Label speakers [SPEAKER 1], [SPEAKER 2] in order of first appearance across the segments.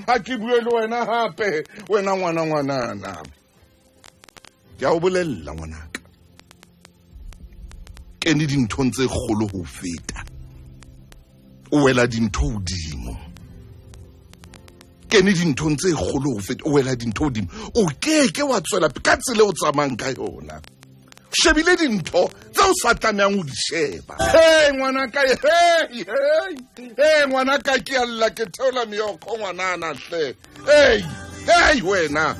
[SPEAKER 1] ha ke bue le wena hape wena ngwanana ke a o bolella ngwanaka ke ne dinthong tse kgolo ho feta o wela dintho hodimo ke ne dinthong tse kgolo ho feta o wela dintho hodimo o keke wa tswela ka tsela o tsamayang ka yona shebile dintho tse o sa tlamehang ho di sheba ngwanaka ngwanaka ke alla ke theola meokgo ngwanana hle wena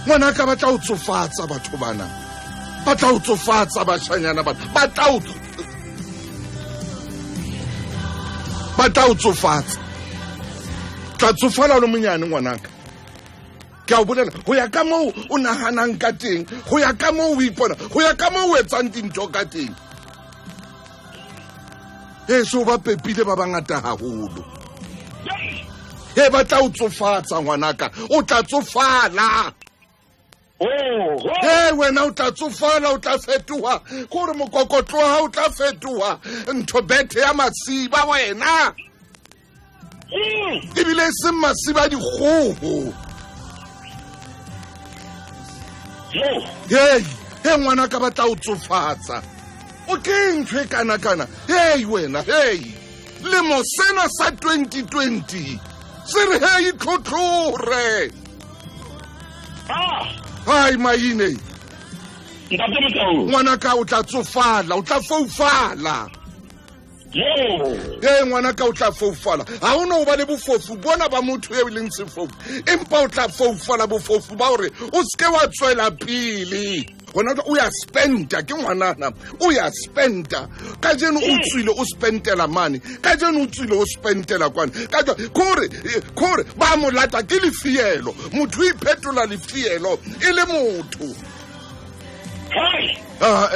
[SPEAKER 1] ngwanaka ba tla o tsofatsa batho bana ba tla o tsofatsa bashanyana bana ba tla o tsofatsa tla tsofala le monyane ngwanaka ke a o bolela ho ya ka moo o nahanang ka teng ho ya ka moo o ipona ho ya ka moo o etsang dintho ka teng so ba pepile ba bangata haholo ba tla o tsofatsa ngwanaka o tla tsofala wena o tla tsofala o tla fetoha kore mokokotlo wa hao o tla fetoha ntho bethe ya masiba wena ebile e seng masiba a dikgoho ngwanaka ba tla o tsofatsa o ke ntho e kana wena lemo sena sa 2020 se re itlhotlhore hai maine
[SPEAKER 2] Ntate Motaung
[SPEAKER 1] ngwanaka o tla tsofala o tla foufala ngwanaka o tla foufala ha o no ba le bofofu bona ba motho e leng sefofu empa o tla foufala bofofu ba hore o ske wa tswela pele gona o ya spenda ke ngwanana o ya spenda ka jeno o tswile o spendela mane ka jeno o tswile o spendela kwana ka kore ba mo lata ke lefielo motho o iphetola lefielo e le motho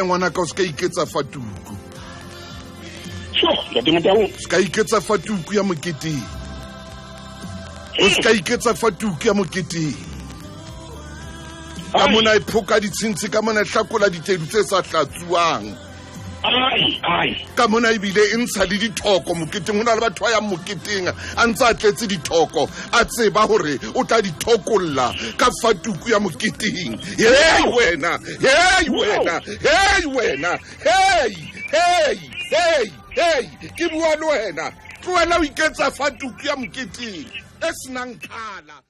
[SPEAKER 1] ngwanaka o ska iketsa fatuku ska iketsa fatuku ya moketeng o ska iketsa fatuku ya moketeng ka mona e phoka ditshintshi ka mona hlakola ditedu tse sa hlatsuwang ka mona ebile e ntsha le dithoko moketeng ho na le batho ba yang moketeng a ntse a tletse dithoko a tseba hore o tla dithokolla ka fatuku ya moketeng wena ke bua le wena tlohela o iketsa fatuku ya moketeng e senang khala